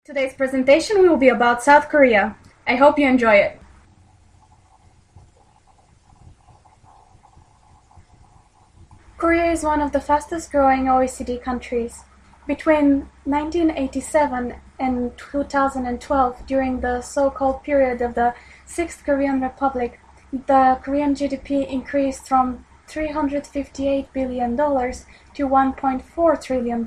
Today's presentation will be about South Korea. I hope you enjoy it. Korea is one of the fastest growing OECD countries. Between 1987 and 2012, during the so-called period of the Sixth Korean Republic, the Korean GDP increased from $358 billion to $1.4 trillion,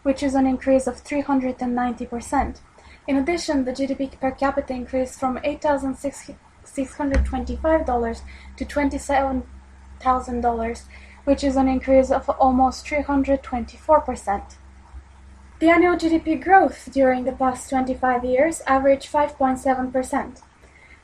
which is an increase of 390%. In addition, the GDP per capita increased from $8,625 to $27,000, which is an increase of almost 324%. The annual GDP growth during the past 25 years averaged 5.7%.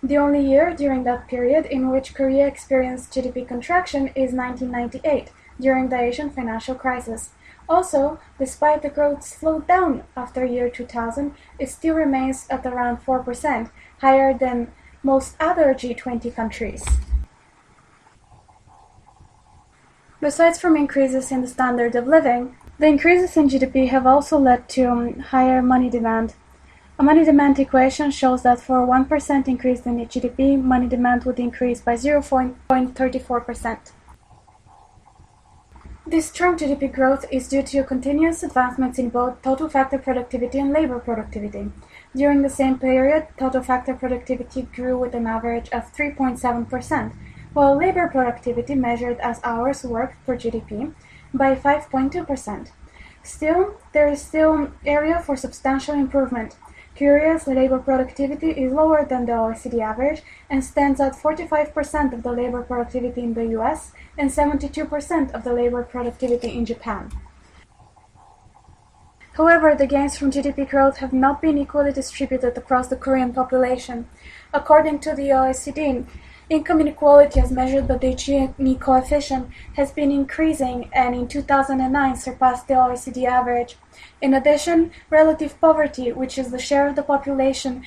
The only year during that period in which Korea experienced GDP contraction is 1998, during the Asian financial crisis. Also, despite the growth slowed down after year 2000, it still remains at around 4%, higher than most other G20 countries. Besides from increases in the standard of living, the increases in GDP have also led to higher money demand. A money demand equation shows that for a 1% increase in GDP, money demand would increase by 0.34%. This strong GDP growth is due to continuous advancements in both total factor productivity and labor productivity. During the same period, total factor productivity grew with an average of 3.7%, while labor productivity measured as hours worked per GDP by 5.2%. Still, there is still area for substantial improvement. Korea's labor productivity is lower than the OECD average and stands at 45% of the labor productivity in the US and 72% of the labor productivity in Japan. However, the gains from GDP growth have not been equally distributed across the Korean population. According to the OECD, income inequality as measured by the Gini coefficient has been increasing and in 2009 surpassed the OECD average. In addition, relative poverty, which is the share of the population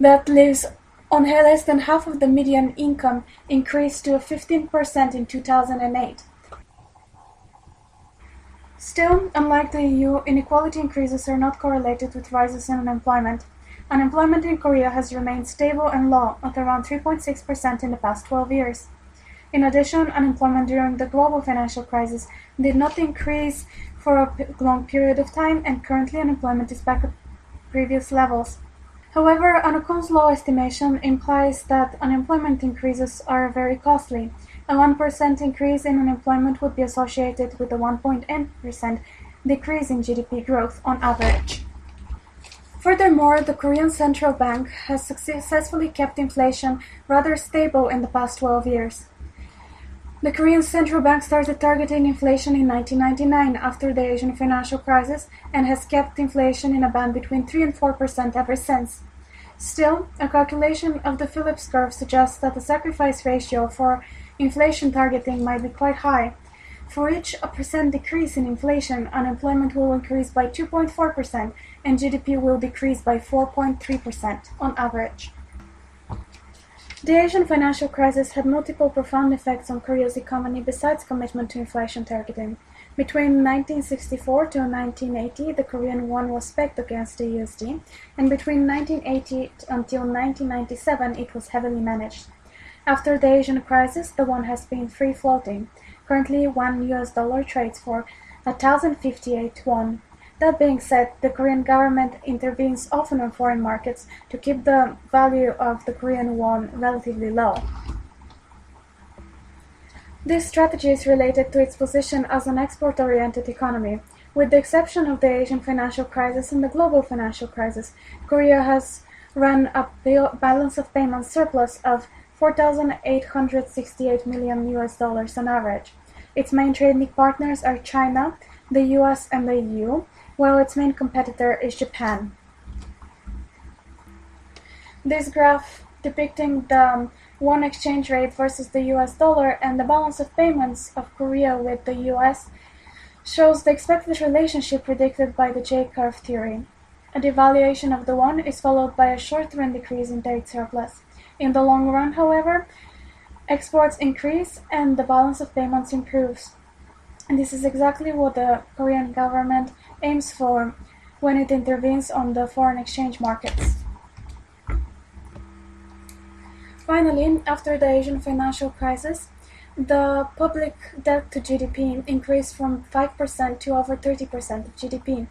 that lives on less than half of the median income, increased to 15% in 2008. Still, unlike the EU, inequality increases are not correlated with rises in unemployment. Unemployment in Korea has remained stable and low at around 3.6% in the past 12 years. In addition, unemployment during the global financial crisis did not increase for a long period of time, and currently unemployment is back at previous levels. However, Anocom's low estimation implies that unemployment increases are very costly. A 1% increase in unemployment would be associated with a 1.8% decrease in GDP growth on average. Furthermore, the Korean Central Bank has successfully kept inflation rather stable in the past 12 years. The Korean Central Bank started targeting inflation in 1999 after the Asian financial crisis and has kept inflation in a band between 3 and 4% ever since. Still, a calculation of the Phillips curve suggests that the sacrifice ratio for inflation targeting might be quite high. For each % decrease in inflation, unemployment will increase by 2.4% and GDP will decrease by 4.3% on average. The Asian financial crisis had multiple profound effects on Korea's economy besides commitment to inflation targeting. Between 1964 to 1980, the Korean won was pegged against the USD, and between 1980 until 1997, it was heavily managed. After the Asian crisis, the won has been free-floating. Currently, $1 trades for 1,058 won. That being said, the Korean government intervenes often on foreign markets to keep the value of the Korean won relatively low. This strategy is related to its position as an export-oriented economy. With the exception of the Asian financial crisis and the global financial crisis, Korea has run a balance of payments surplus of $4,868 million on average. Its main trading partners are China, the US, and the EU, while its main competitor is Japan. This graph depicting the won exchange rate versus the US dollar and the balance of payments of Korea with the US shows the expected relationship predicted by the J-curve theory. A devaluation of the won is followed by a short-run decrease in trade surplus. In the long run, however, exports increase and the balance of payments improves. And this is exactly what the Korean government aims for when it intervenes on the foreign exchange markets. Finally, after the Asian financial crisis, the public debt to GDP increased from 5% to over 30% of GDP.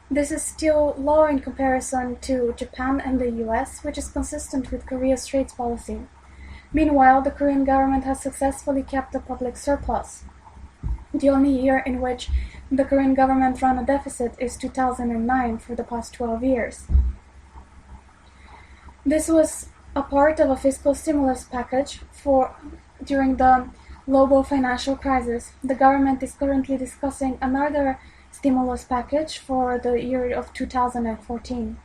This is still low in comparison to Japan and the US, which is consistent with Korea's trade policy. Meanwhile, the Korean government has successfully kept a public surplus. The only year in which the Korean government ran a deficit is 2009 for the past 12 years. This was a part of a fiscal stimulus package during the global financial crisis. The government is currently discussing another stimulus package for the year of 2014.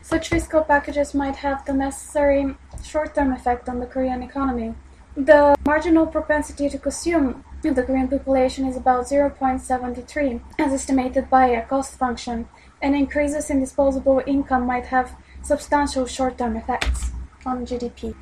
Such fiscal packages might have the necessary short-term effect on the Korean economy. The marginal propensity to consume of the Korean population is about 0.73, as estimated by a cost function, and increases in disposable income might have substantial short-term effects on GDP.